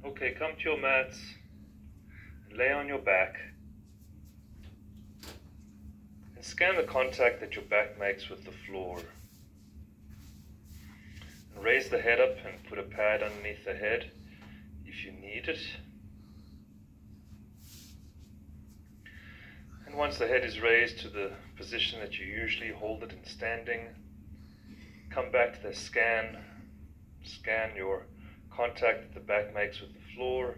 Okay, come to your mats and lay on your back and scan the contact that your back makes with the floor. And raise the head up and put a pad underneath the head if you need it. And once the head is raised to the position that you usually hold it in standing, come back to the scan your contact that the back makes with the floor,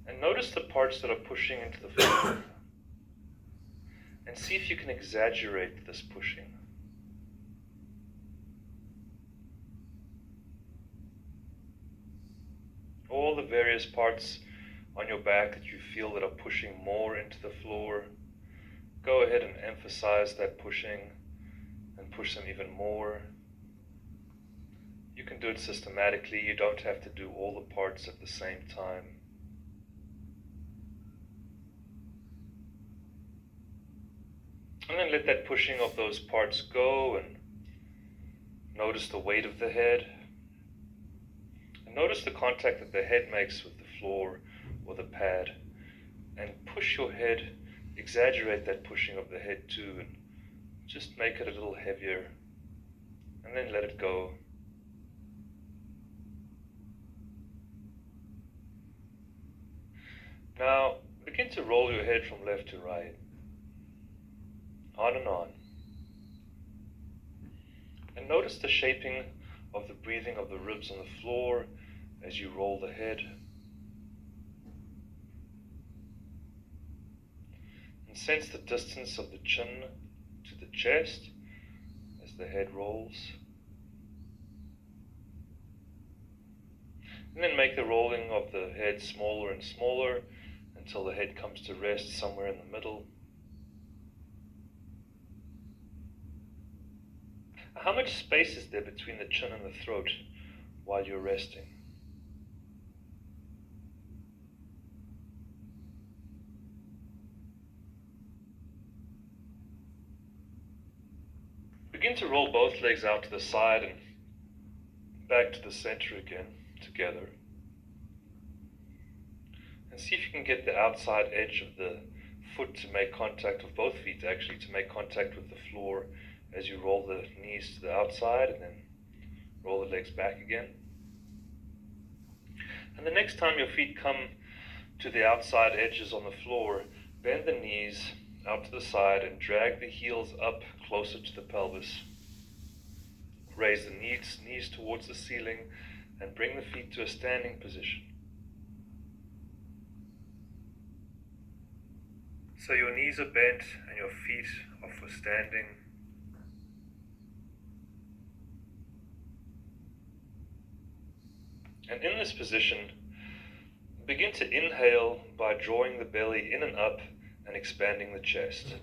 and notice the parts that are pushing into the floor, and see if you can exaggerate this pushing. All the various parts on your back that you feel that are pushing more into the floor, go ahead and emphasize that pushing and push them even more. You can do it systematically. You don't have to do all the parts at the same time. And then let that pushing of those parts go and notice the weight of the head. And notice the contact that the head makes with the floor or the pad. And push your head, exaggerate that pushing of the head too, and just make it a little heavier. And then let it go. Now, begin to roll your head from left to right, on and on. And notice the shaping of the breathing of the ribs on the floor as you roll the head. And sense the distance of the chin to the chest as the head rolls. And then make the rolling of the head smaller and smaller until the head comes to rest somewhere in the middle. How much space is there between the chin and the throat while you're resting? Begin to roll both legs out to the side and back to the center again, together. And see if you can get the outside edge of the foot to make contact, of both feet actually, to make contact with the floor as you roll the knees to the outside and then roll the legs back again. And the next time your feet come to the outside edges on the floor, bend the knees out to the side and drag the heels up closer to the pelvis. Raise the knees towards the ceiling and bring the feet to a standing position. So your knees are bent and your feet are for standing. And in this position, begin to inhale by drawing the belly in and up and expanding the chest.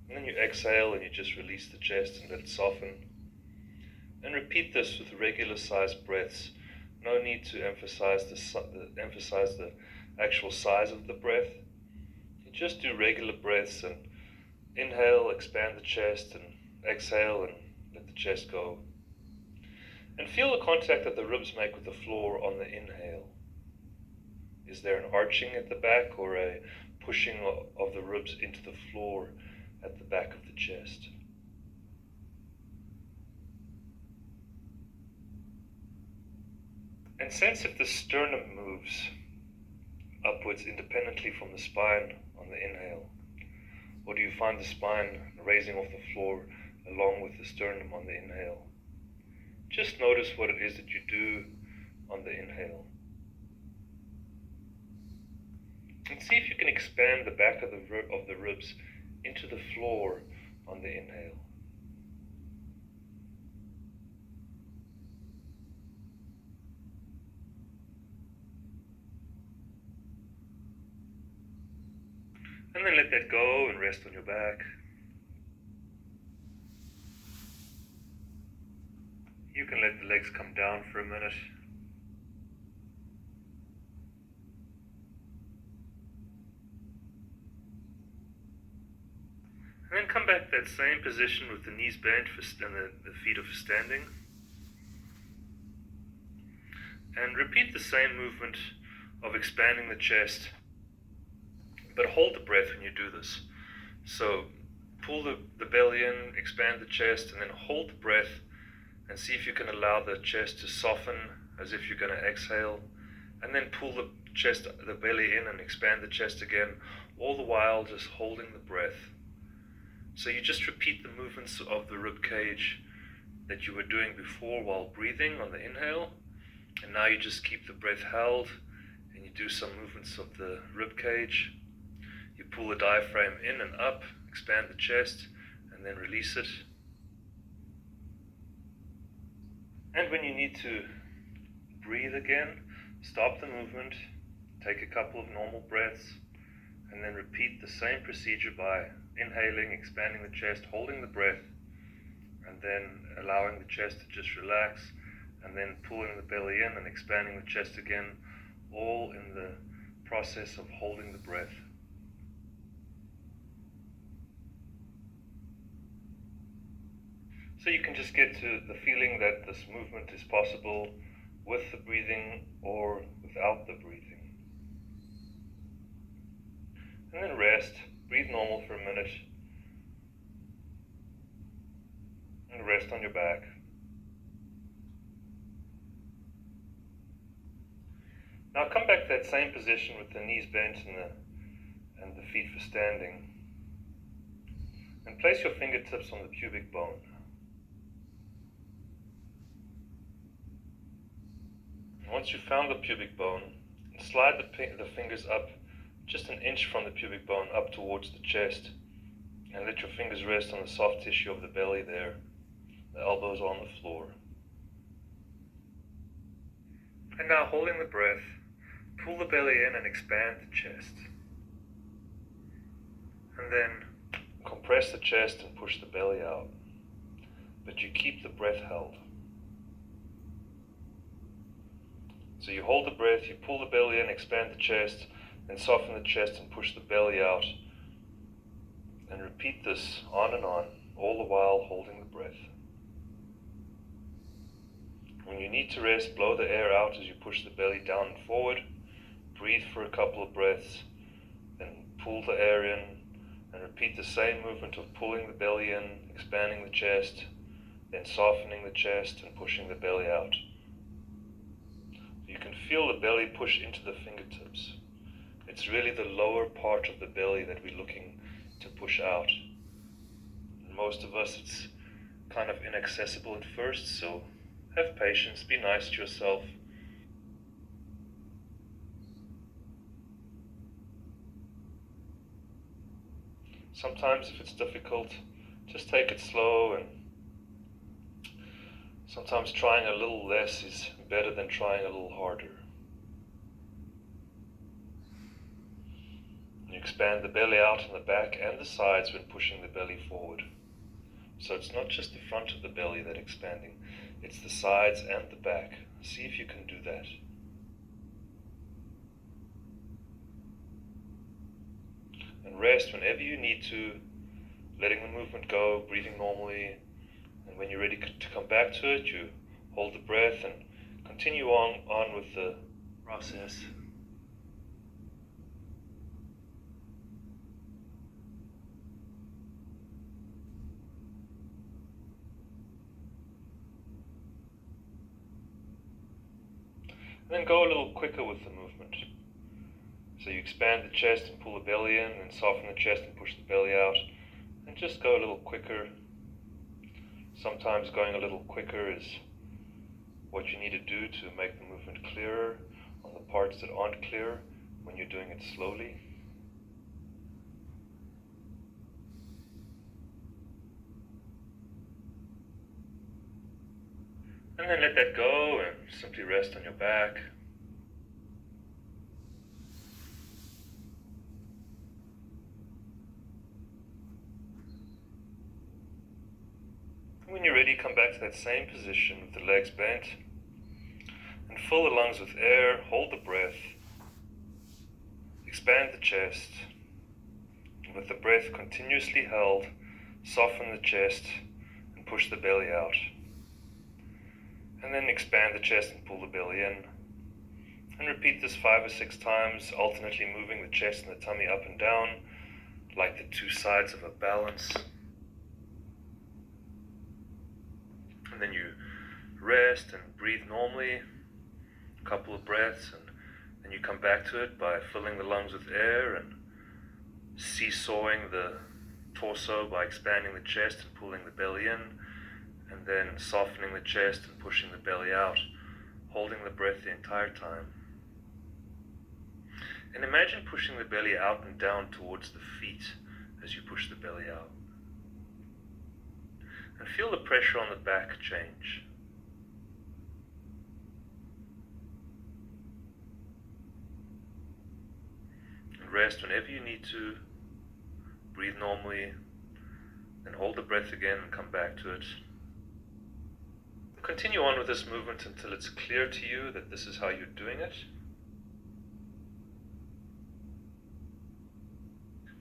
And then you exhale and you just release the chest and let it soften. And repeat this with regular sized breaths. No need to emphasize the actual size of the breath. You just do regular breaths and inhale, expand the chest, and exhale and let the chest go. And feel the contact that the ribs make with the floor on the inhale. Is there an arching at the back or a pushing of the ribs into the floor at the back of the chest? And sense if the sternum moves upwards independently from the spine on the inhale. Or do you find the spine raising off the floor along with the sternum on the inhale? Just notice what it is that you do on the inhale. And see if you can expand the back of the ribs into the floor on the inhale. And then let that go and rest on your back. You can let the legs come down for a minute. And then come back to that same position with the knees bent and the feet are for standing. And repeat the same movement of expanding the chest, but hold the breath when you do this. So pull the belly in, expand the chest, and then hold the breath and see if you can allow the chest to soften as if you're going to exhale, and then pull the belly in and expand the chest again, all the while just holding the breath. So you just repeat the movements of the rib cage that you were doing before while breathing on the inhale, and now you just keep the breath held and you do some movements of the rib cage. You pull the diaphragm in and up, expand the chest, and then release it. And when you need to breathe again, stop the movement, take a couple of normal breaths, and then repeat the same procedure by inhaling, expanding the chest, holding the breath, and then allowing the chest to just relax, and then pulling the belly in and expanding the chest again, all in the process of holding the breath. So you can just get to the feeling that this movement is possible with the breathing or without the breathing. And then rest, breathe normal for a minute, and rest on your back. Now come back to that same position with the knees bent and the feet for standing. And place your fingertips on the pubic bone. And once you've found the pubic bone, slide the fingers up just an inch from the pubic bone up towards the chest, and let your fingers rest on the soft tissue of the belly there. The elbows are on the floor. And now, holding the breath, pull the belly in and expand the chest. And then compress the chest and push the belly out. But you keep the breath held. So you hold the breath, you pull the belly in, expand the chest, then soften the chest and push the belly out. And repeat this on and on, all the while holding the breath. When you need to rest, blow the air out as you push the belly down and forward. Breathe for a couple of breaths, then pull the air in, and repeat the same movement of pulling the belly in, expanding the chest, then softening the chest and pushing the belly out. You can feel the belly push into the fingertips. It's really the lower part of the belly that we're looking to push out. And most of us, it's kind of inaccessible at first, so have patience, be nice to yourself. Sometimes if it's difficult, just take it slow, and sometimes trying a little less is better than trying a little harder. You expand the belly out on the back and the sides when pushing the belly forward. So it's not just the front of the belly that's expanding, it's the sides and the back. See if you can do that. And rest whenever you need to, letting the movement go, breathing normally. And when you're ready to come back to it, you hold the breath and continue on with the process. And then go a little quicker with the movement. So you expand the chest and pull the belly in, and soften the chest and push the belly out. And just go a little quicker. Sometimes going a little quicker is what you need to do to make the movement clearer on the parts that aren't clear when you're doing it slowly. And then let that go and simply rest on your back. When you're ready, come back to that same position with the legs bent and fill the lungs with air, hold the breath, expand the chest. With the breath continuously held, soften the chest and push the belly out. And then expand the chest and pull the belly in, And repeat this 5 or 6 times, alternately moving the chest and the tummy up and down, like the two sides of a balance. And then you rest and breathe normally, a couple of breaths, and then you come back to it by filling the lungs with air and seesawing the torso by expanding the chest and pulling the belly in, and then softening the chest and pushing the belly out, holding the breath the entire time. And imagine pushing the belly out and down towards the feet as you push the belly out. And feel the pressure on the back change. And rest whenever you need to. Breathe normally, then hold the breath again and come back to it. Continue on with this movement until it's clear to you that this is how you're doing it.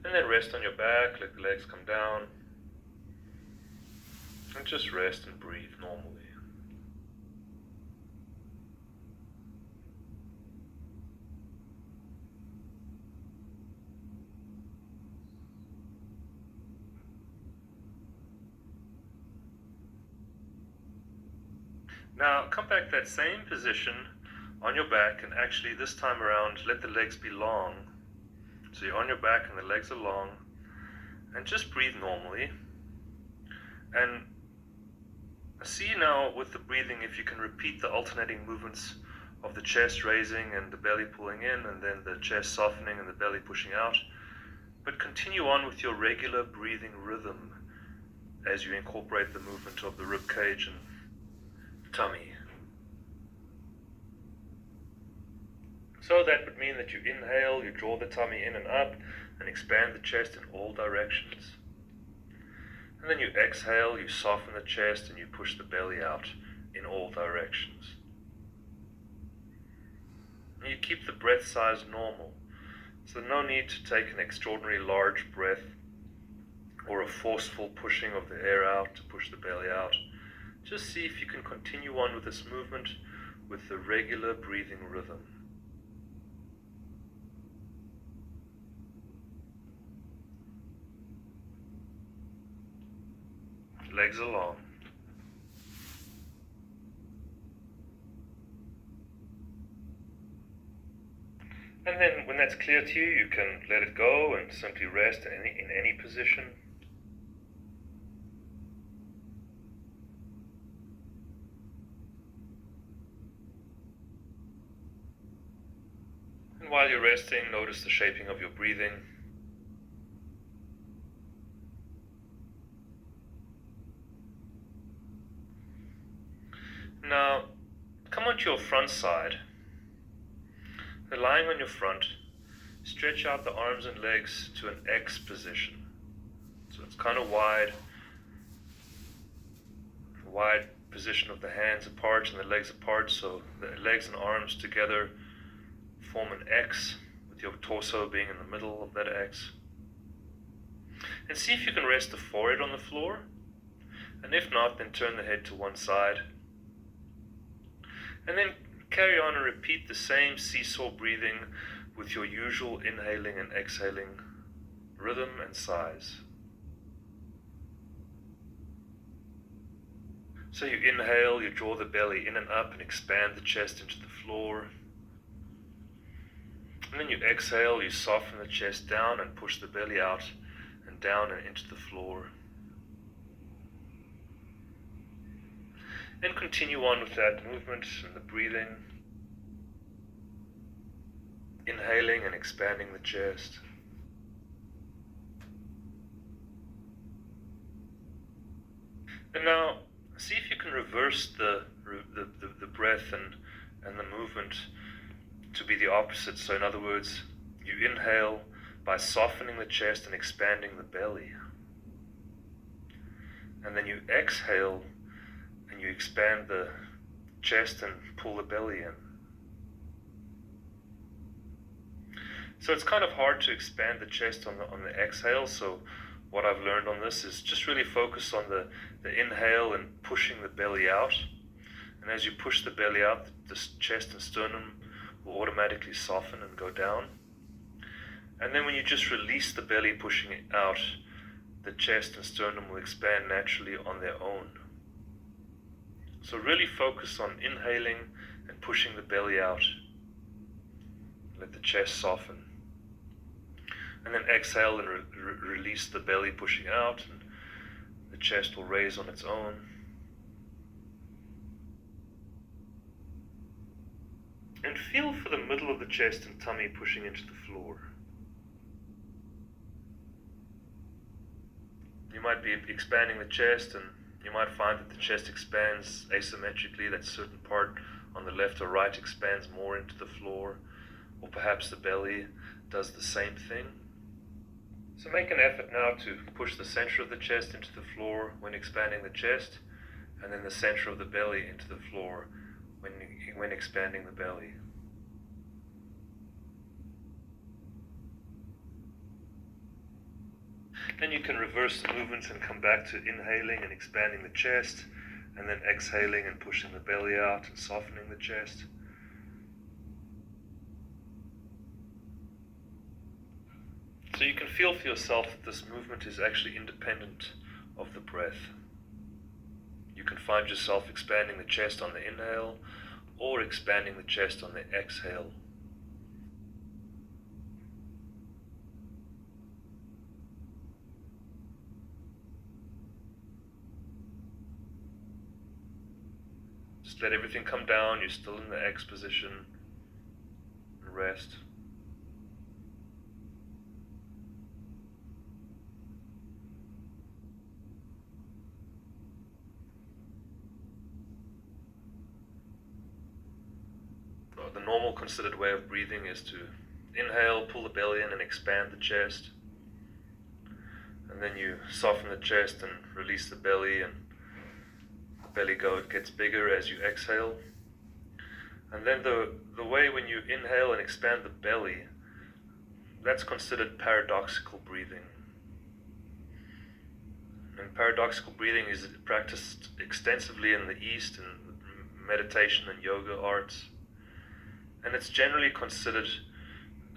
And then rest on your back, let the legs come down, and just rest and breathe normally. Now come back to that same position on your back, and actually this time around let the legs be long. So you're on your back and the legs are long, and just breathe normally. And see now with the breathing if you can repeat the alternating movements of the chest raising and the belly pulling in, and then the chest softening and the belly pushing out. But continue on with your regular breathing rhythm as you incorporate the movement of the rib cage and tummy. So that would mean that you inhale, you draw the tummy in and up and expand the chest in all directions. And then you exhale, you soften the chest and you push the belly out in all directions. And you keep the breath size normal, so no need to take an extraordinarily large breath or a forceful pushing of the air out to push the belly out. Just see if you can continue on with this movement with the regular breathing rhythm. Legs are long. And then when that's clear to you, you can let it go and simply rest in any position. And while you're resting, notice the shaping of your breathing. Now, come onto your front side. Then lying on your front, stretch out the arms and legs to an X position. So it's kind of wide position of the hands apart and the legs apart, so the legs and arms together form an X, with your torso being in the middle of that X. And see if you can rest the forehead on the floor, and if not, then turn the head to one side. And then carry on and repeat the same seesaw breathing with your usual inhaling and exhaling rhythm and size. So you inhale, you draw the belly in and up and expand the chest into the floor. And then you exhale, you soften the chest down and push the belly out and down and into the floor. And continue on with that movement and the breathing. Inhaling and expanding the chest. And now, see if you can reverse the breath and the movement to be the opposite. So in other words, you inhale by softening the chest and expanding the belly. And then you exhale and you expand the chest and pull the belly in. So it's kind of hard to expand the chest on the exhale, so what I've learned on this is just really focus on the inhale and pushing the belly out. And as you push the belly out, the chest and sternum will automatically soften and go down. And then when you just release the belly, pushing it out, the chest and sternum will expand naturally on their own. So really focus on inhaling and pushing the belly out. Let the chest soften. And then exhale and release the belly, pushing out, and the chest will raise on its own. And feel for the middle of the chest and tummy pushing into the floor. You might be expanding the chest, and you might find that the chest expands asymmetrically, that certain part on the left or right expands more into the floor, or perhaps the belly does the same thing. So make an effort now to push the center of the chest into the floor when expanding the chest, and then the center of the belly into the floor when expanding the belly. Then you can reverse the movements and come back to inhaling and expanding the chest, and then exhaling and pushing the belly out and softening the chest. So you can feel for yourself that this movement is actually independent of the breath. You can find yourself expanding the chest on the inhale or expanding the chest on the exhale. Just let everything come down. You're still in the X position, and rest. The normal considered way of breathing is to inhale, pull the belly in and expand the chest. And then you soften the chest and release the belly, and the belly gets bigger as you exhale. And then the way when you inhale and expand the belly, that's considered paradoxical breathing. And paradoxical breathing is practiced extensively in the East in meditation and yoga arts. And it's generally considered,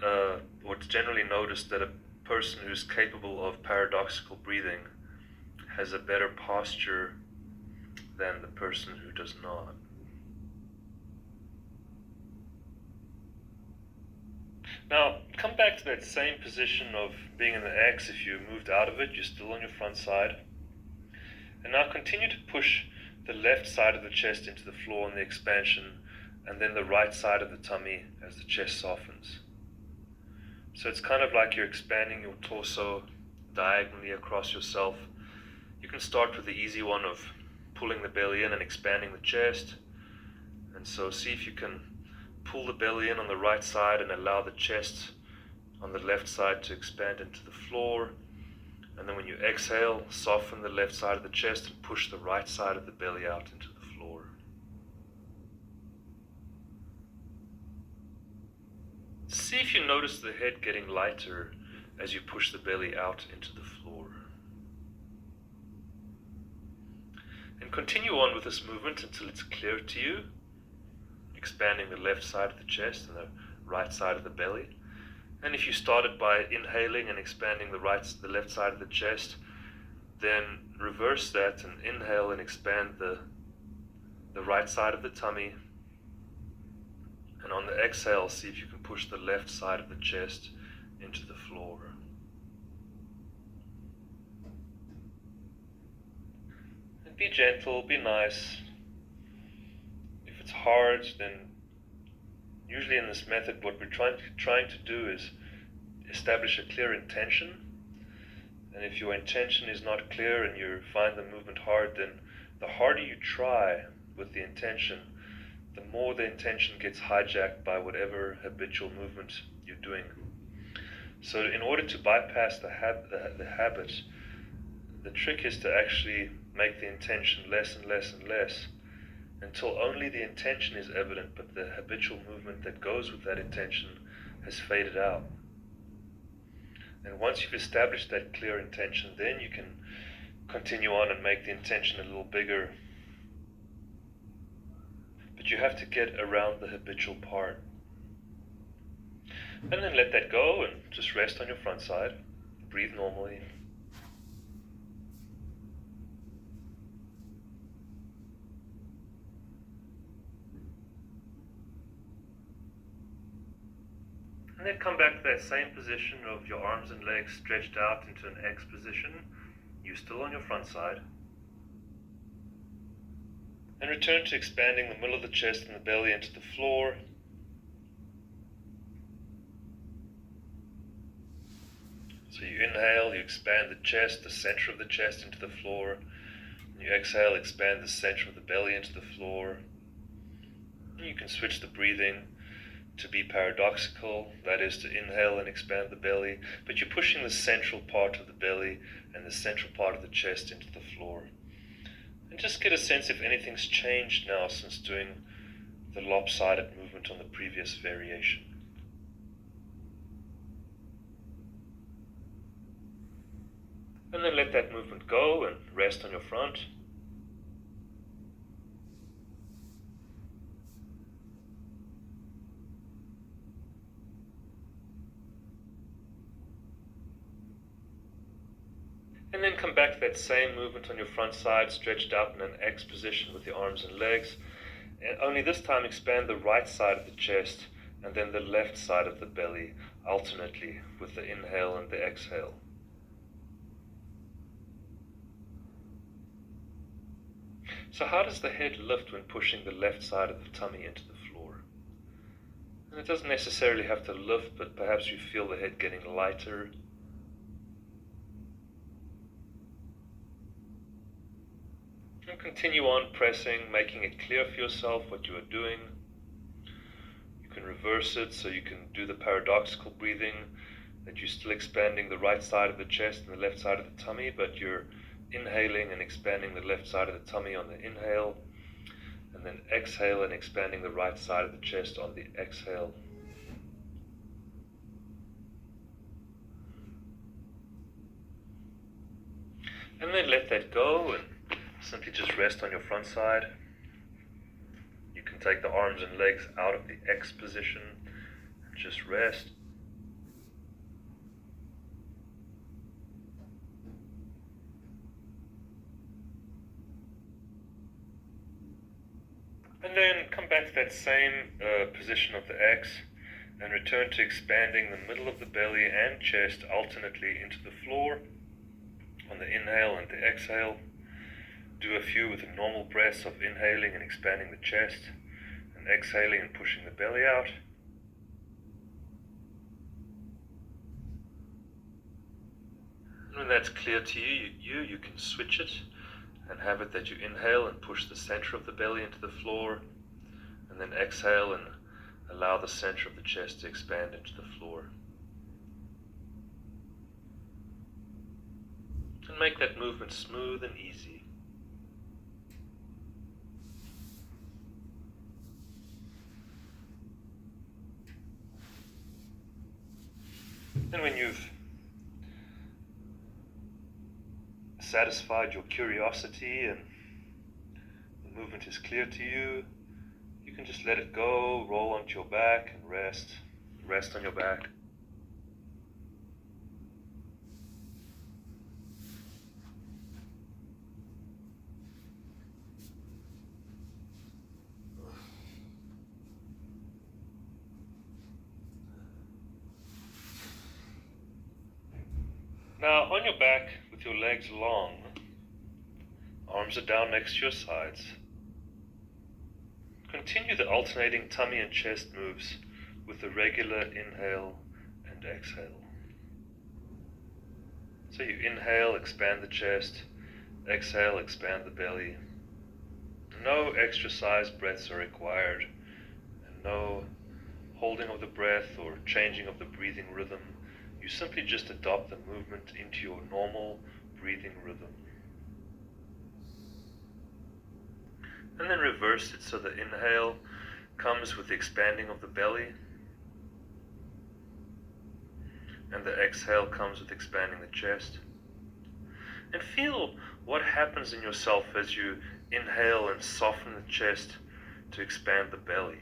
or it's generally noticed that a person who's capable of paradoxical breathing has a better posture than the person who does not. Now, come back to that same position of being in the X. If you moved out of it, you're still on your front side. And now continue to push the left side of the chest into the floor in the expansion, and then the right side of the tummy as the chest softens. So it's kind of like you're expanding your torso diagonally across yourself. You can start with the easy one of pulling the belly in and expanding the chest. And so see if you can pull the belly in on the right side and allow the chest on the left side to expand into the floor. And then when you exhale, soften the left side of the chest and push the right side of the belly out into the floor. See if you notice the head getting lighter as you push the belly out into the floor. And continue on with this movement until it's clear to you, expanding the left side of the chest and the right side of the belly. And if you started by inhaling and expanding the left side of the chest, then reverse that and inhale and expand the right side of the tummy. And on the exhale, see if you can push the left side of the chest into the floor. And be gentle, be nice. If it's hard, then usually in this method what we're trying to do is establish a clear intention. And if your intention is not clear and you find the movement hard, then the harder you try with the intention, the more the intention gets hijacked by whatever habitual movement you're doing. So in order to bypass the habit, the trick is to actually make the intention less and less and less until only the intention is evident, but the habitual movement that goes with that intention has faded out. And once you've established that clear intention, then you can continue on and make the intention a little bigger. But you have to get around the habitual part. And then let that go and just rest on your front side. Breathe normally. And then come back to that same position of your arms and legs stretched out into an X position. You're still on your front side. And return to expanding the middle of the chest and the belly into the floor. So you inhale, you expand the chest, the center of the chest into the floor. And you exhale, expand the center of the belly into the floor. And you can switch the breathing to be paradoxical, that is to inhale and expand the belly, but you're pushing the central part of the belly and the central part of the chest into the floor. And just get a sense if anything's changed now since doing the lopsided movement on the previous variation. And then let that movement go and rest on your front. And then come back to that same movement on your front side, stretched out in an X position with your arms and legs. And only this time expand the right side of the chest and then the left side of the belly, alternately with the inhale and the exhale. So how does the head lift when pushing the left side of the tummy into the floor? And it doesn't necessarily have to lift, but perhaps you feel the head getting lighter. And continue on pressing, making it clear for yourself what you are doing. You can reverse it so you can do the paradoxical breathing, that you're still expanding the right side of the chest and the left side of the tummy, but you're inhaling and expanding the left side of the tummy on the inhale, and then exhale and expanding the right side of the chest on the exhale. And then let that go and simply just rest on your front side. You can take the arms and legs out of the X position and just rest. And then come back to that same position of the X and return to expanding the middle of the belly and chest alternately into the floor on the inhale and the exhale. Do a few with the normal breaths of inhaling and expanding the chest and exhaling and pushing the belly out. And when that's clear to you can switch it and have it that you inhale and push the center of the belly into the floor, and then exhale and allow the center of the chest to expand into the floor. And make that movement smooth and easy. And when you've satisfied your curiosity and the movement is clear to you, you can just let it go, roll onto your back and rest on your back. Now, on your back, with your legs long, arms are down next to your sides, continue the alternating tummy and chest moves with the regular inhale and exhale. So you inhale, expand the chest, exhale, expand the belly. No exercise breaths are required, and no holding of the breath or changing of the breathing rhythm. You simply just adopt the movement into your normal breathing rhythm. And then reverse it so the inhale comes with the expanding of the belly, and the exhale comes with expanding the chest. And feel what happens in yourself as you inhale and soften the chest to expand the belly.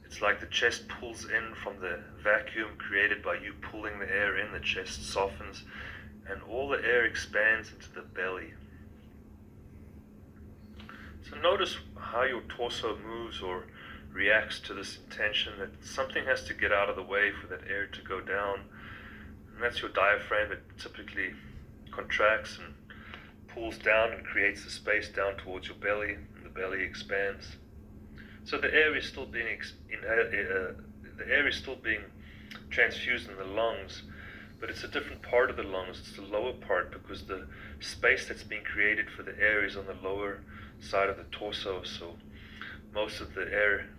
It's like the chest pulls in from the vacuum created by you pulling the air in. The chest softens and all the air expands into the belly. So notice how your torso moves or reacts to this intention that something has to get out of the way for that air to go down. And that's your diaphragm. It typically contracts and pulls down and creates the space down towards your belly, and the belly expands. So the air is still being transfused in the lungs, but it's a different part of the lungs. It's the lower part, because the space that's being created for the air is on the lower side of the torso. So most of the air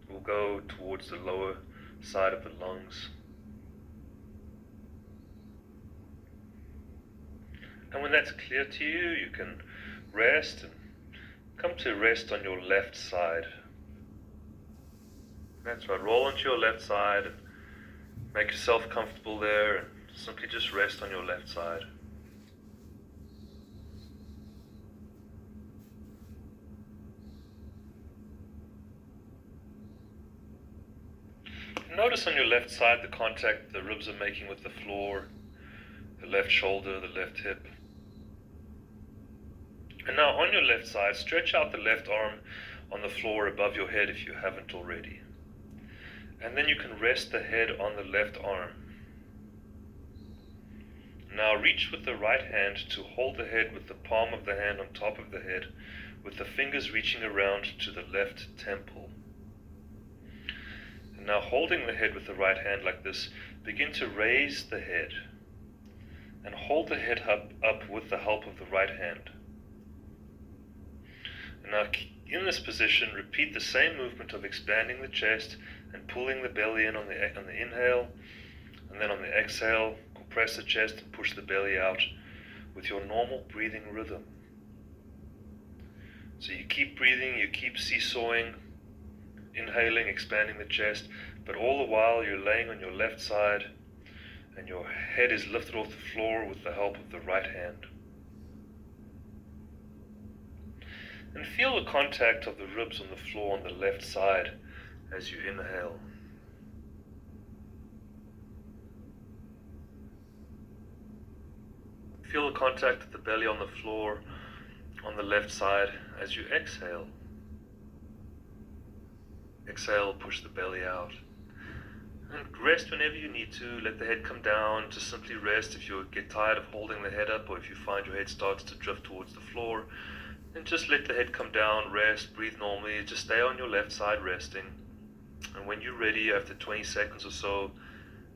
will go towards the lower side of the lungs. And when that's clear to you, you can rest and come to rest on your left side. That's right, roll onto your left side and make yourself comfortable there, and simply just rest on your left side. Notice on your left side the contact the ribs are making with the floor, the left shoulder, the left hip. And now on your left side, stretch out the left arm on the floor above your head if you haven't already. And then you can rest the head on the left arm. Now reach with the right hand to hold the head with the palm of the hand on top of the head, with the fingers reaching around to the left temple. And now holding the head with the right hand like this, begin to raise the head and hold the head up with the help of the right hand. And now in this position, repeat the same movement of expanding the chest and pulling the belly in on the inhale, and then on the exhale, compress the chest and push the belly out with your normal breathing rhythm. So you keep breathing, you keep seesawing, inhaling, expanding the chest, but all the while you're laying on your left side and your head is lifted off the floor with the help of the right hand. And feel the contact of the ribs on the floor on the left side as you inhale. Feel the contact of the belly on the floor on the left side as you exhale. Exhale, push the belly out. And rest whenever you need to. Let the head come down. Just simply rest if you get tired of holding the head up, or if you find your head starts to drift towards the floor. Then just let the head come down, rest, breathe normally. Just stay on your left side resting. And when you're ready, after 20 seconds or so,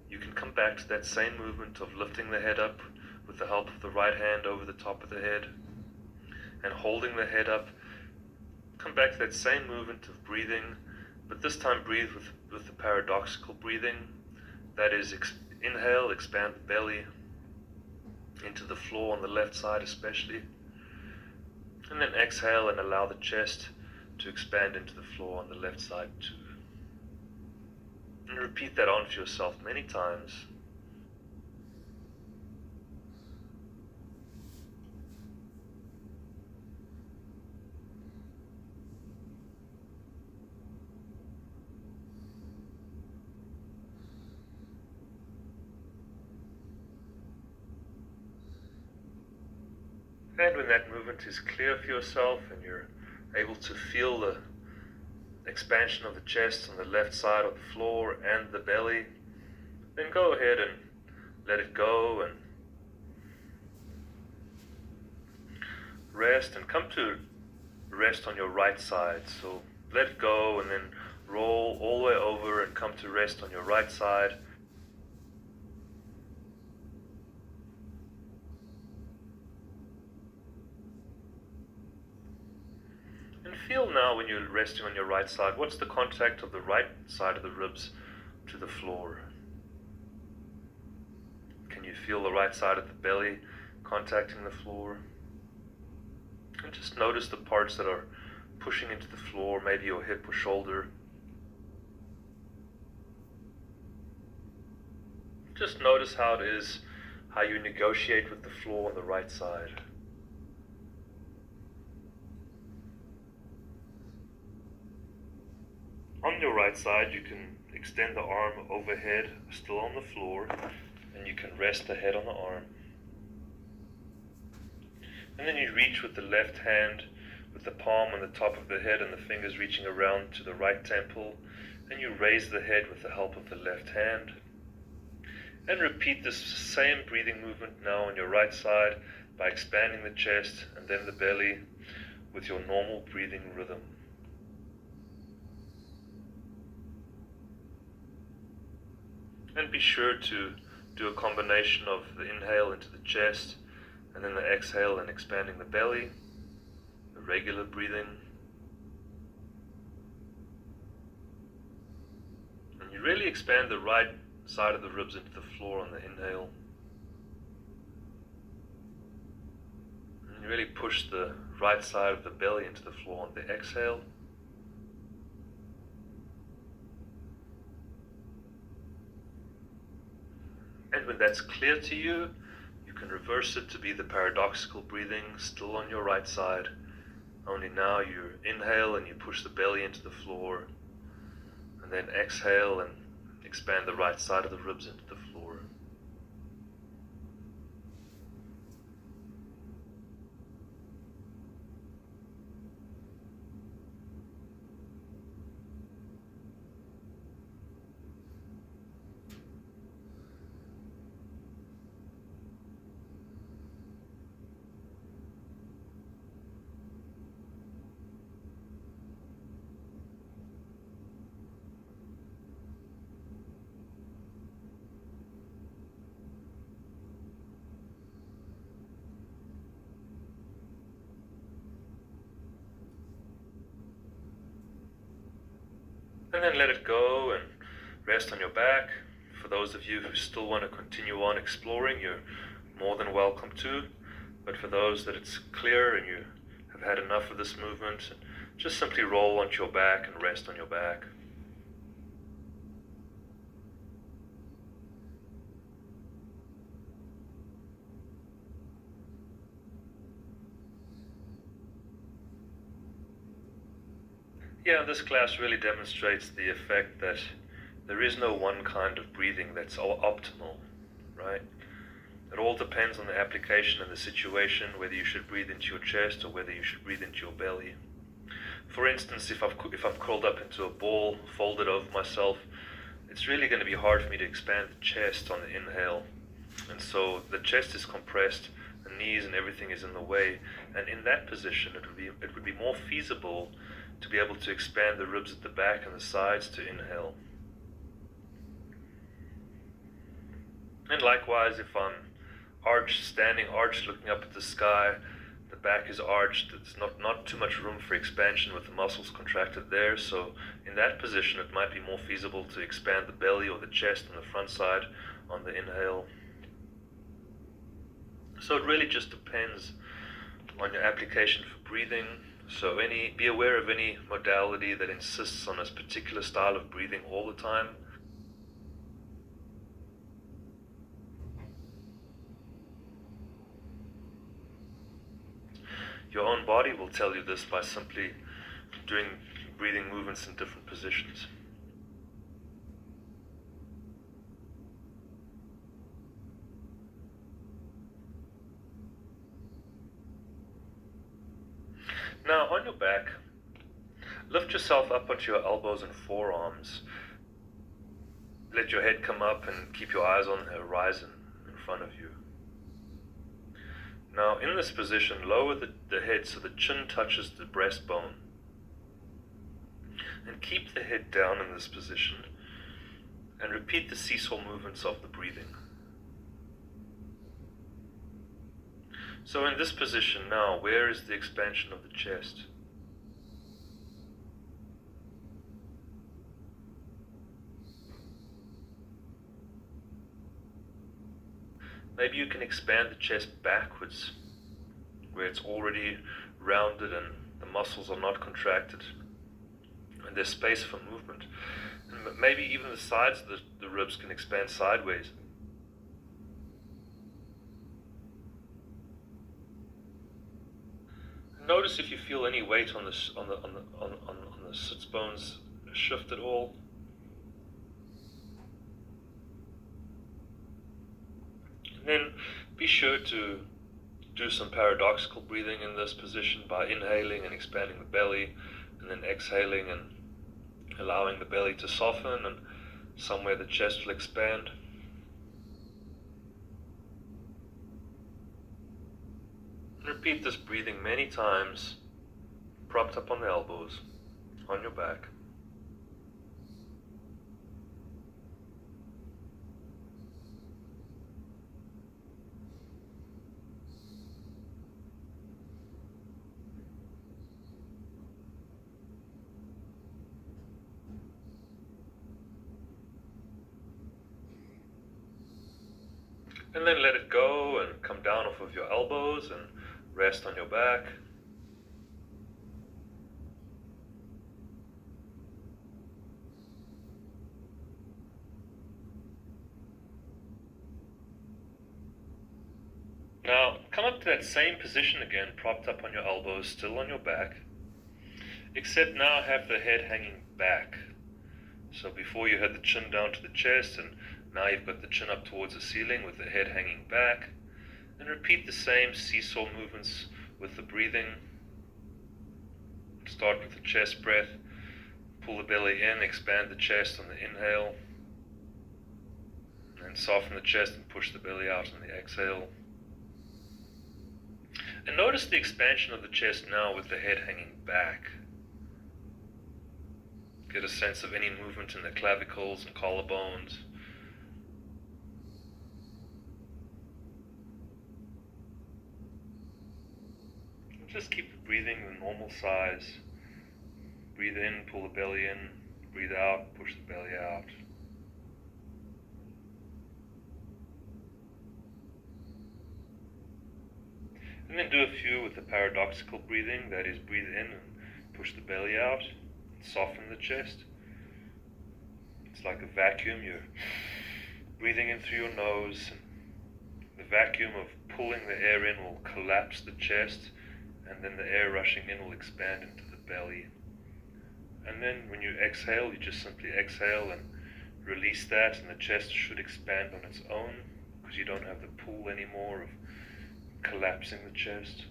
you can come back to that same movement of lifting the head up with the help of the right hand over the top of the head and holding the head up. Come back to that same movement of breathing, but this time breathe with the paradoxical breathing. That is, inhale, expand the belly into the floor on the left side especially. And then exhale and allow the chest to expand into the floor on the left side too. And repeat that on for yourself many times. And when that movement is clear for yourself and you're able to feel the expansion of the chest on the left side of the floor and the belly, then go ahead and let it go and rest, and come to rest on your right side. So let it go and then roll all the way over and come to rest on your right side. Feel now when you're resting on your right side, what's the contact of the right side of the ribs to the floor? Can you feel the right side of the belly contacting the floor? And just notice the parts that are pushing into the floor, maybe your hip or shoulder. Just notice how it is, how you negotiate with the floor on the right side. On your right right side, you can extend the arm overhead, still on the floor, and you can rest the head on the arm. And then you reach with the left hand, with the palm on the top of the head and the fingers reaching around to the right temple, and you raise the head with the help of the left hand. And repeat this same breathing movement now on your right side by expanding the chest and then the belly with your normal breathing rhythm. And be sure to do a combination of the inhale into the chest and then the exhale and expanding the belly, the regular breathing. And you really expand the right side of the ribs into the floor on the inhale. And you really push the right side of the belly into the floor on the exhale. And when that's clear to you, you can reverse it to be the paradoxical breathing, still on your right side. Only now you inhale and you push the belly into the floor, and then exhale and expand the right side of the ribs into the floor. And then let it go and rest on your back. For those of you who still want to continue on exploring, you're more than welcome to. But for those that it's clear and you have had enough of this movement, just simply roll onto your back and rest on your back. Yeah, this class really demonstrates the effect that there is no one kind of breathing that's optimal, right? It all depends on the application and the situation, whether you should breathe into your chest or whether you should breathe into your belly. For instance, if I'm curled up into a ball, folded over myself, it's really going to be hard for me to expand the chest on the inhale. And so the chest is compressed, the knees and everything is in the way. And in that position, it would be more feasible to be able to expand the ribs at the back and the sides to inhale. And likewise, if I'm standing arched, looking up at the sky, the back is arched, there's not too much room for expansion with the muscles contracted there, so in that position it might be more feasible to expand the belly or the chest on the front side on the inhale. So it really just depends on your application for breathing. So be aware of any modality that insists on a particular style of breathing all the time. Your own body will tell you this by simply doing breathing movements in different positions. Now, on your back, lift yourself up onto your elbows and forearms. Let your head come up and keep your eyes on the horizon in front of you. Now, in this position, lower the head so the chin touches the breastbone. And keep the head down in this position and repeat the seesaw movements of the breathing. So in this position now, where is the expansion of the chest? Maybe you can expand the chest backwards, where it's already rounded and the muscles are not contracted, and there's space for movement. And maybe even the sides of the ribs can expand sideways. Notice if you feel any weight on the sits bones shift at all. Then be sure to do some paradoxical breathing in this position by inhaling and expanding the belly, and then exhaling and allowing the belly to soften, and somewhere the chest will expand. And repeat this breathing many times, propped up on the elbows, on your back. And then let it go and come down off of your elbows and rest on your back. Now, come up to that same position again, propped up on your elbows, still on your back, except now have the head hanging back. So before you had the chin down to the chest, and now you've got the chin up towards the ceiling with the head hanging back. And repeat the same seesaw movements with the breathing. Start with the chest breath. Pull the belly in, expand the chest on the inhale. And soften the chest and push the belly out on the exhale. And notice the expansion of the chest now with the head hanging back. Get a sense of any movement in the clavicles and collarbones. And just keep the breathing the normal size. Breathe in, pull the belly in. Breathe out, push the belly out. And then do a few with the paradoxical breathing, that is, breathe in and push the belly out, and soften the chest. It's like a vacuum, you're breathing in through your nose, and the vacuum of pulling the air in will collapse the chest, and then the air rushing in will expand into the belly. And then when you exhale, you just simply exhale and release that, and the chest should expand on its own, because you don't have the pull anymore of collapsing the chest.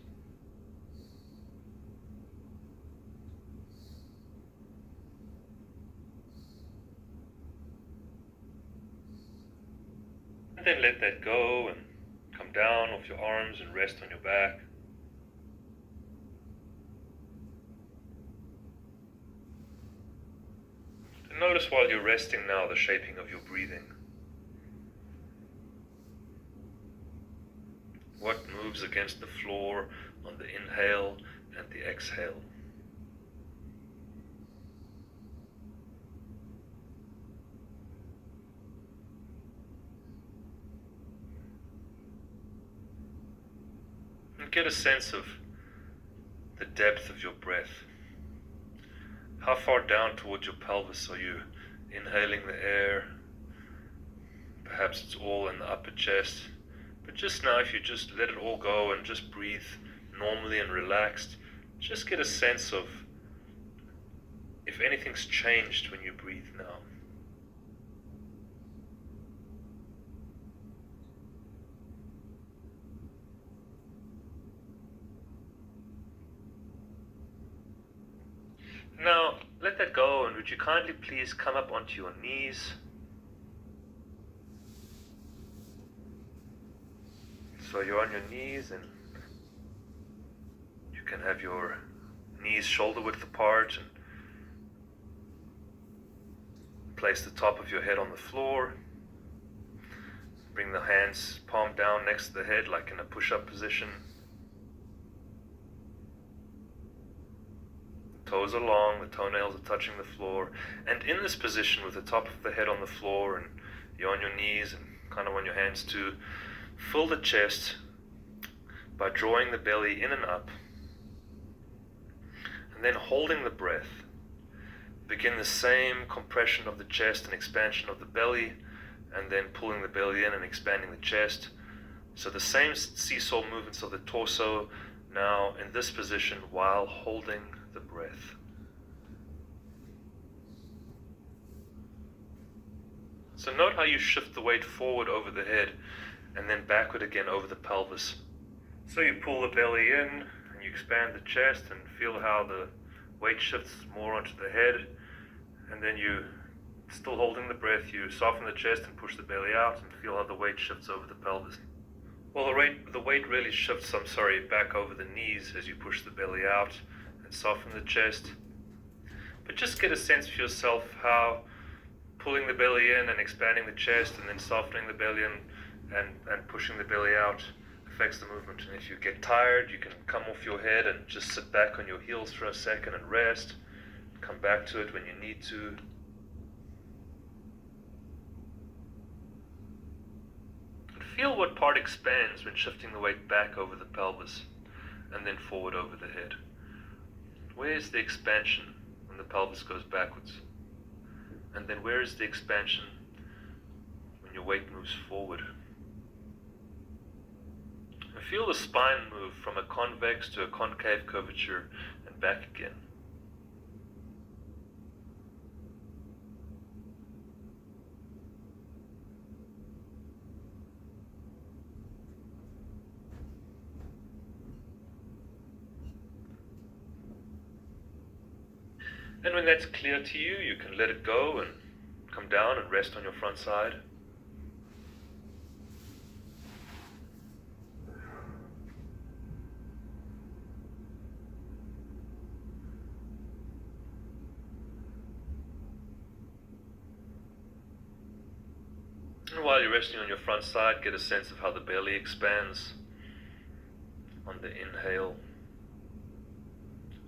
And then let that go and come down off your arms and rest on your back. And notice while you're resting now the shaping of your breathing. What moves against the floor on the inhale and the exhale? And get a sense of the depth of your breath. How far down towards your pelvis are you inhaling the air? Perhaps it's all in the upper chest. But just now, if you just let it all go and just breathe normally and relaxed, just get a sense of if anything's changed when you breathe now. Now, let that go, and would you kindly please come up onto your knees? So you're on your knees, and you can have your knees shoulder width apart, and place the top of your head on the floor. Bring the hands palm down next to the head like in a push-up position. The toes are long, the toenails are touching the floor. And in this position with the top of the head on the floor and you're on your knees and kind of on your hands too, fill the chest by drawing the belly in and up, and then holding the breath. Begin the same compression of the chest and expansion of the belly, and then pulling the belly in and expanding the chest. So the same seesaw movements of the torso now in this position while holding the breath. So note how you shift the weight forward over the head and then backward again over the pelvis. So you pull the belly in and you expand the chest and feel how the weight shifts more onto the head, and then you, still holding the breath, you soften the chest and push the belly out and feel how the weight shifts over the pelvis. Well, the weight really shifts, back over the knees as you push the belly out and soften the chest. But just get a sense for yourself how pulling the belly in and expanding the chest and then softening the belly in and pushing the belly out affects the movement. And if you get tired, you can come off your head and just sit back on your heels for a second and rest. Come back to it when you need to. And feel what part expands when shifting the weight back over the pelvis and then forward over the head. Where is the expansion when the pelvis goes backwards? And then where is the expansion when your weight moves forward? And feel the spine move from a convex to a concave curvature and back again. And when that's clear to you, you can let it go and come down and rest on your front side. And while you're resting on your front side, get a sense of how the belly expands on the inhale,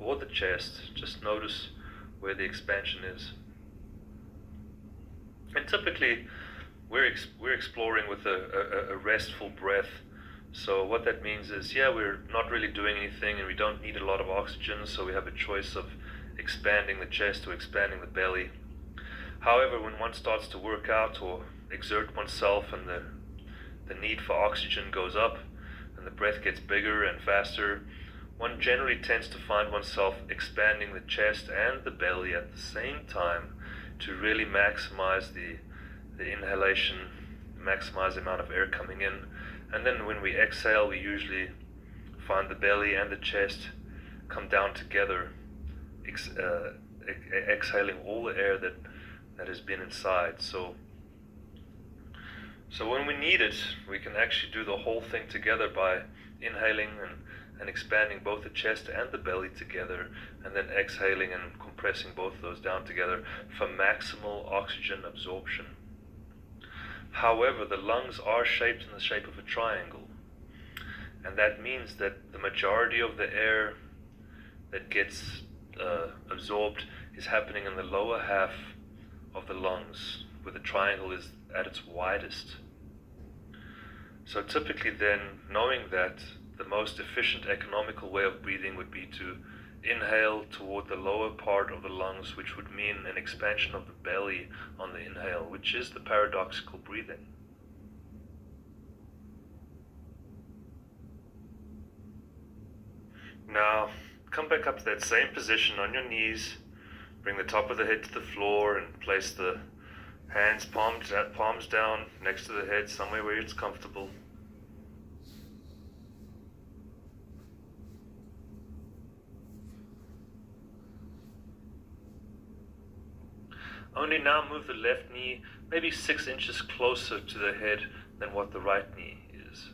or the chest. Just notice where the expansion is. And typically we're exploring with a restful breath. So what that means is, we're not really doing anything and we don't need a lot of oxygen, so we have a choice of expanding the chest or expanding the belly. However, when one starts to work out or exert oneself and the need for oxygen goes up and the breath gets bigger and faster, one generally tends to find oneself expanding the chest and the belly at the same time to really maximize the inhalation, maximize the amount of air coming in. And then when we exhale, we usually find the belly and the chest come down together, exhaling all the air that has been inside. So when we need it, we can actually do the whole thing together by inhaling and expanding both the chest and the belly together, and then exhaling and compressing both of those down together for maximal oxygen absorption. However, the lungs are shaped in the shape of a triangle, and that means that the majority of the air that gets absorbed is happening in the lower half of the lungs, where the triangle is at its widest. So typically then, knowing that, the most efficient economical way of breathing would be to inhale toward the lower part of the lungs, which would mean an expansion of the belly on the inhale, which is the paradoxical breathing. Now, come back up to that same position on your knees, bring the top of the head to the floor and place the hands palms down next to the head, somewhere where it's comfortable. Only now move the left knee maybe 6 inches closer to the head than what the right knee is.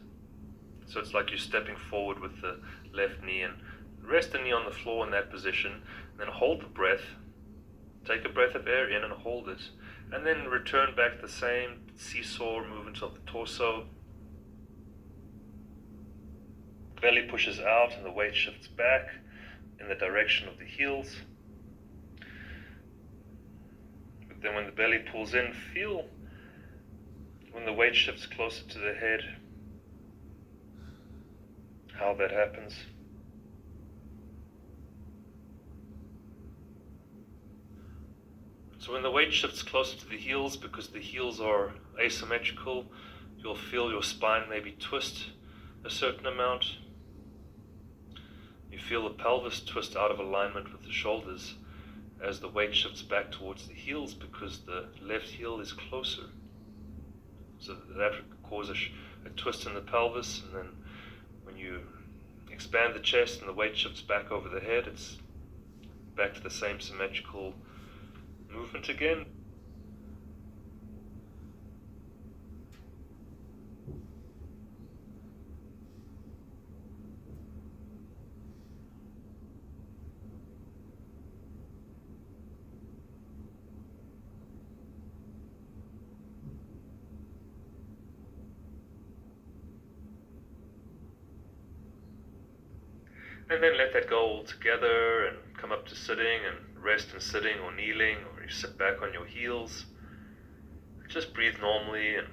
So it's like you're stepping forward with the left knee, and rest the knee on the floor in that position, and then hold the breath. Take a breath of air in and hold it, and then return back to the same seesaw movement of the torso. Belly pushes out and the weight shifts back in the direction of the heels. Then when the belly pulls in, feel when the weight shifts closer to the head, how that happens. So when the weight shifts closer to the heels, because the heels are asymmetrical, you'll feel your spine maybe twist a certain amount. You feel the pelvis twist out of alignment with the shoulders as the weight shifts back towards the heels, because the left heel is closer. So that would cause a twist in the pelvis, and then when you expand the chest and the weight shifts back over the head, it's back to the same symmetrical movement again. And then let that go all together and come up to sitting and rest in sitting or kneeling, or you sit back on your heels. Just breathe normally and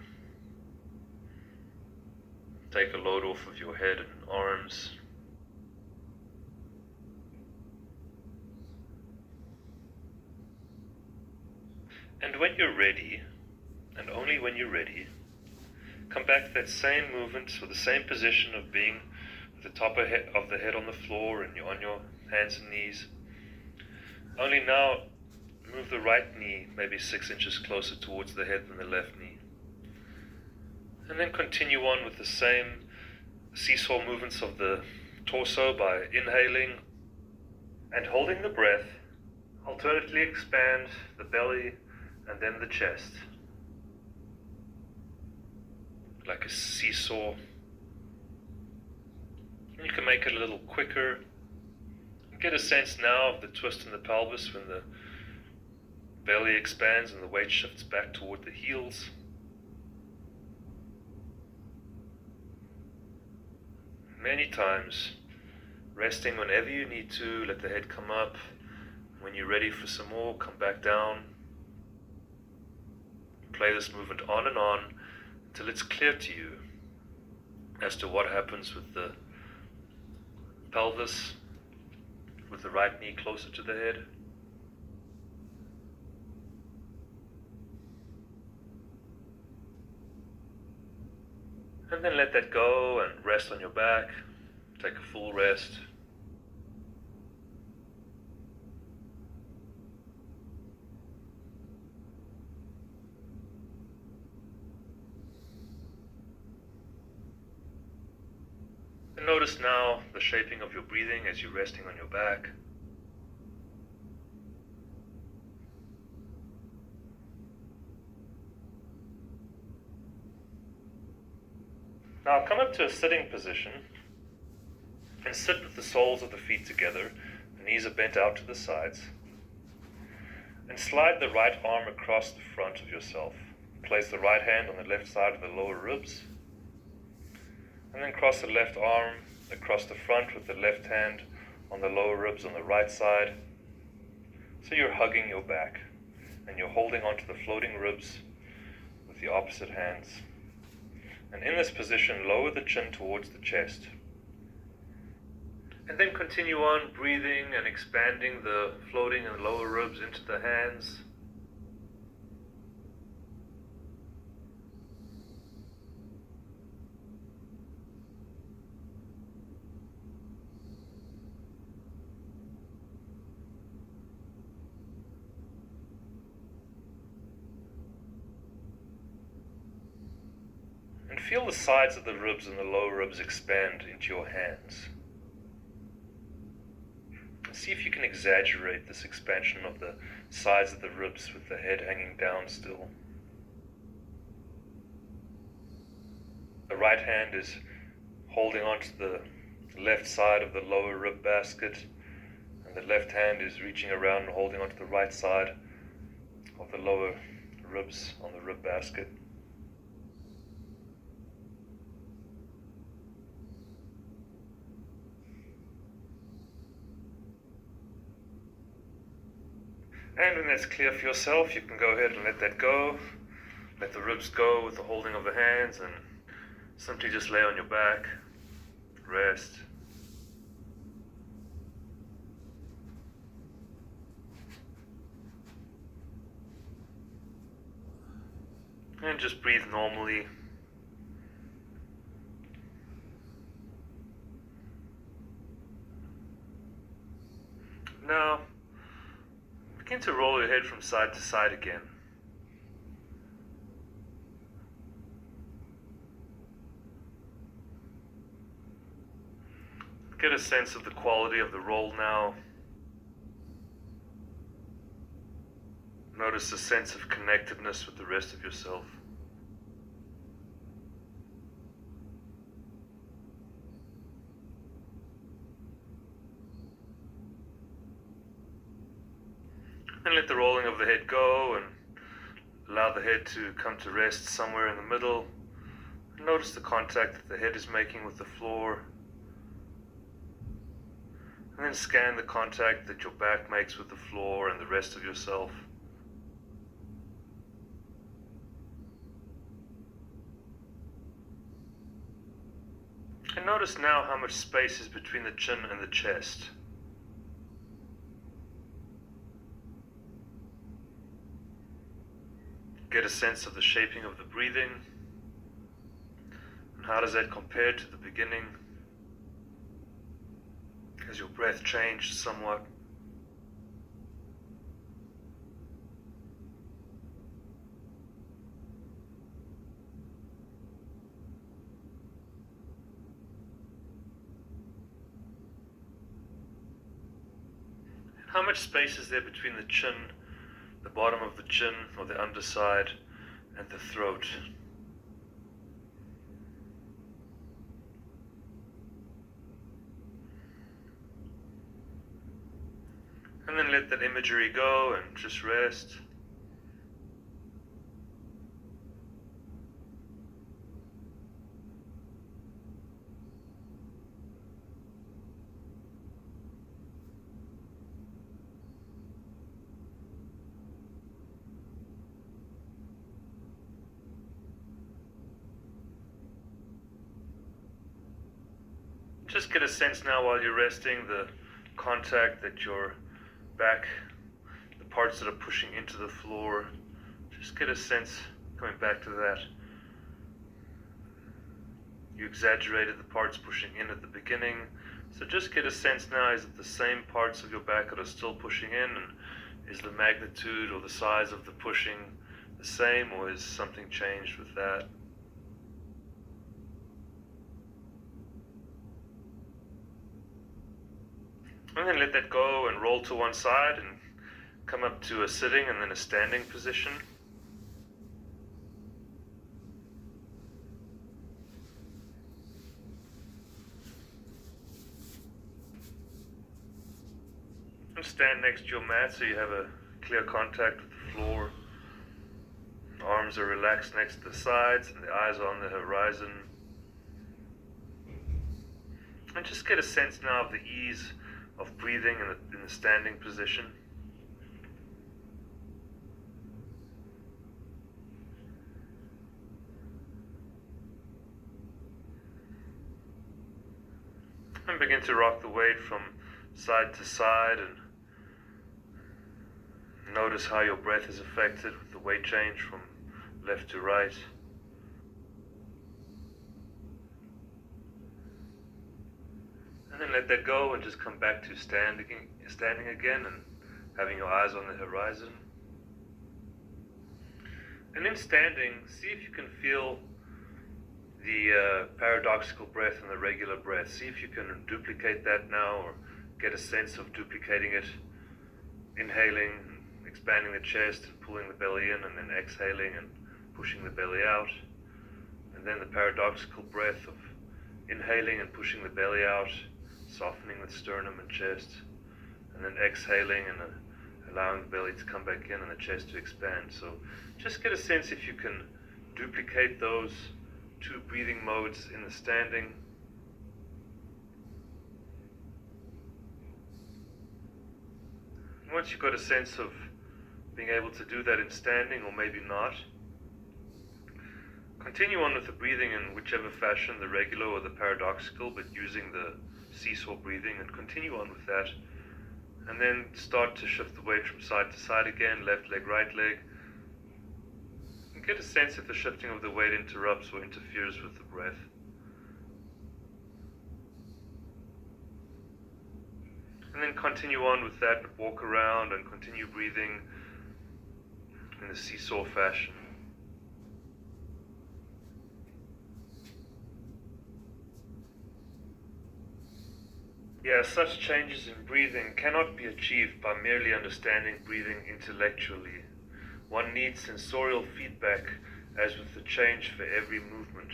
take a load off of your head and arms. And when you're ready, and only when you're ready, come back to that same movement or the same position of being with the top of the head on the floor and you're on your hands and knees. Only now move the right knee maybe 6 inches closer towards the head than the left knee. And then continue on with the same seesaw movements of the torso by inhaling and holding the breath. Alternately expand the belly and then the chest, like a seesaw. And you can make it a little quicker. Get a sense now of the twist in the pelvis when the belly expands and the weight shifts back toward the heels. Many times, resting whenever you need to, let the head come up. When you're ready for some more, come back down. Play this movement on and on until it's clear to you as to what happens with the pelvis, with the right knee closer to the head. And then let that go and rest on your back. Take a full rest. And notice now the shaping of your breathing as you're resting on your back. Now come up to a sitting position and sit with the soles of the feet together. The knees are bent out to the sides. And slide the right arm across the front of yourself. Place the right hand on the left side of the lower ribs. And then cross the left arm across the front with the left hand on the lower ribs on the right side. So you're hugging your back and you're holding onto the floating ribs with the opposite hands. And in this position, lower the chin towards the chest. And then continue on breathing and expanding the floating and lower ribs into the hands. And feel the sides of the ribs and the lower ribs expand into your hands. And see if you can exaggerate this expansion of the sides of the ribs with the head hanging down still. The right hand is holding onto the left side of the lower rib basket, and the left hand is reaching around and holding onto the right side of the lower ribs on the rib basket. And when that's clear for yourself, you can go ahead and let that go. Let the ribs go with the holding of the hands and simply just lay on your back, rest. And just breathe normally. Now, begin to roll your head from side to side again. Get a sense of the quality of the roll now. Notice a sense of connectedness with the rest of yourself. And let the rolling of the head go and allow the head to come to rest somewhere in the middle. Notice the contact that the head is making with the floor. And then scan the contact that your back makes with the floor and the rest of yourself. And notice now how much space is between the chin and the chest. Get a sense of the shaping of the breathing. And how does that compare to the beginning? Has your breath changed somewhat? How much space is there between the chin, the bottom of the chin or the underside, and the throat? And then let that imagery go and just rest. Just get a sense now while you're resting, the contact that your back, the parts that are pushing into the floor, just get a sense coming back to that. You exaggerated the parts pushing in at the beginning, so just get a sense now, is it the same parts of your back that are still pushing in, and is the magnitude or the size of the pushing the same, or is something changed with that? And then let that go and roll to one side and come up to a sitting and then a standing position. And stand next to your mat so you have a clear contact with the floor. Arms are relaxed next to the sides and the eyes are on the horizon. And just get a sense now of the ease of breathing in the standing position. And begin to rock the weight from side to side and notice how your breath is affected with the weight change from left to right. And then let that go and just come back to standing again and having your eyes on the horizon. And in standing, see if you can feel the paradoxical breath and the regular breath. See if you can duplicate that now, or get a sense of duplicating it. Inhaling, expanding the chest and pulling the belly in, and then exhaling and pushing the belly out. And then the paradoxical breath of inhaling and pushing the belly out, softening the sternum and chest, and then exhaling and allowing the belly to come back in and the chest to expand. So just get a sense if you can duplicate those two breathing modes in the standing. Once you've got a sense of being able to do that in standing, or maybe not, continue on with the breathing in whichever fashion, the regular or the paradoxical, but using the seesaw breathing, and continue on with that. And then start to shift the weight from side to side again, left leg, right leg. And get a sense if the shifting of the weight interrupts or interferes with the breath. And then continue on with that, walk around and continue breathing in the seesaw fashion. Yeah, such changes in breathing cannot be achieved by merely understanding breathing intellectually. One needs sensorial feedback, as with the change for every movement.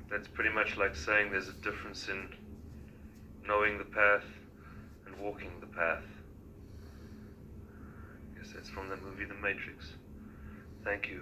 That's pretty much like saying there's a difference in knowing the path and walking the path. I guess that's from the movie The Matrix. Thank you.